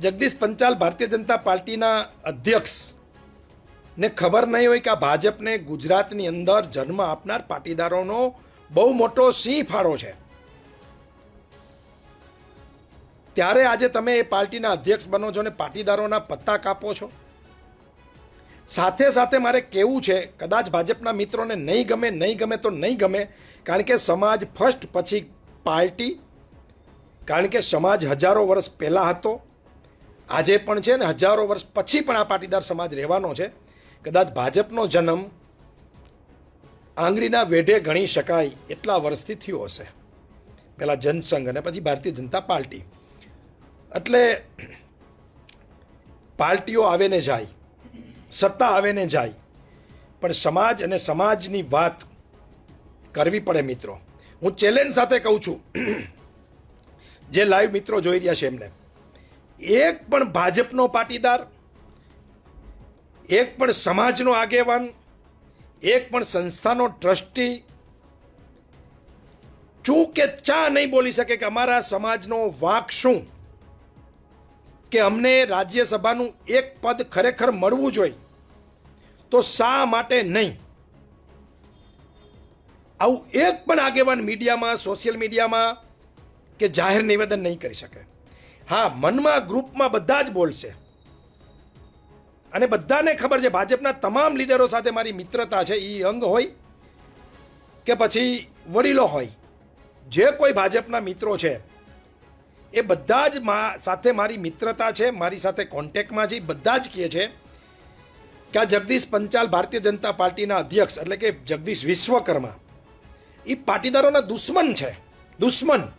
જગદીશ પંચાલ ભારતીય જનતા પાર્ટીના અધ્યક્ષ ને ખબર નહીં હોય કે આ ભાજપને ગુજરાતની અંદર જન્મ આપનાર પાટીદારોનો બહુ મોટો સિંહ ફાળો છે, ત્યારે આજે તમે એ પાર્ટીના અધ્યક્ષ બનો છો ને પાટીદારોના પત્તા કાપો છો. સાથે સાથે મારે કહેવું છે, કદાચ ભાજપના મિત્રોને નહીં ગમે તો નહીં ગમે, કારણ કે સમાજ ફર્સ્ટ પછી પાર્ટી. કારણ કે સમાજ હજારો વર્ષ પહેલાં હતો, આજે પણ છે ને હજારો વર્ષ પછી પણ આ પાટીદાર સમાજ રહેવાનો છે. કદાચ ભાજપનો જન્મ આંગળીના વેઢે ગણી શકાય એટલા વર્ષથી થયો હશે, પહેલાં જનસંઘ અને પછી ભારતીય જનતા પાર્ટી. એટલે પાર્ટીઓ આવે ને જાય, સત્તા આવે ને જાય, પણ સમાજ અને સમાજની વાત કરવી પડે મિત્રો. હું ચેલેન્જ સાથે કહું છું, જે લાઈવ મિત્રો જોઈ રહ્યા છે એમને, એક પણ ભાજપનો પાટીદાર, એક પણ સમાજનો આગેવાન, એક પણ સંસ્થાનો ટ્રસ્ટી ચૂ કે ચા નહીં બોલી શકે કે અમારા સમાજનો વાંક શું, કે અમને રાજ્યસભાનું એક પદ ખરેખર મળવું જોઈએ તો શા માટે નહીં. આવું એક પણ આગેવાન મીડિયામાં, સોશિયલ મીડિયામાં કે જાહેર નિવેદન નહીં કરી શકે. હા, મનમાં ગ્રુપમાં બધા જ બોલશે, અને બધાને ખબર છે ભાજપના તમામ લીડરો સાથે મારી મિત્રતા છે, એ અંગ હોય કે પછી વડીલો હોય, જે કોઈ ભાજપના મિત્રો છે એ બધા જ સાથે મારી મિત્રતા છે, મારી સાથે કોન્ટેક્ટમાં છે. બધા જ કહે છે કે આ જગદીશ પંચાલ ભારતીય જનતા પાર્ટીના અધ્યક્ષ એટલે કે જગદીશ વિશ્વકર્મા એ પાટીદારોના દુશ્મન છે, દુશ્મન.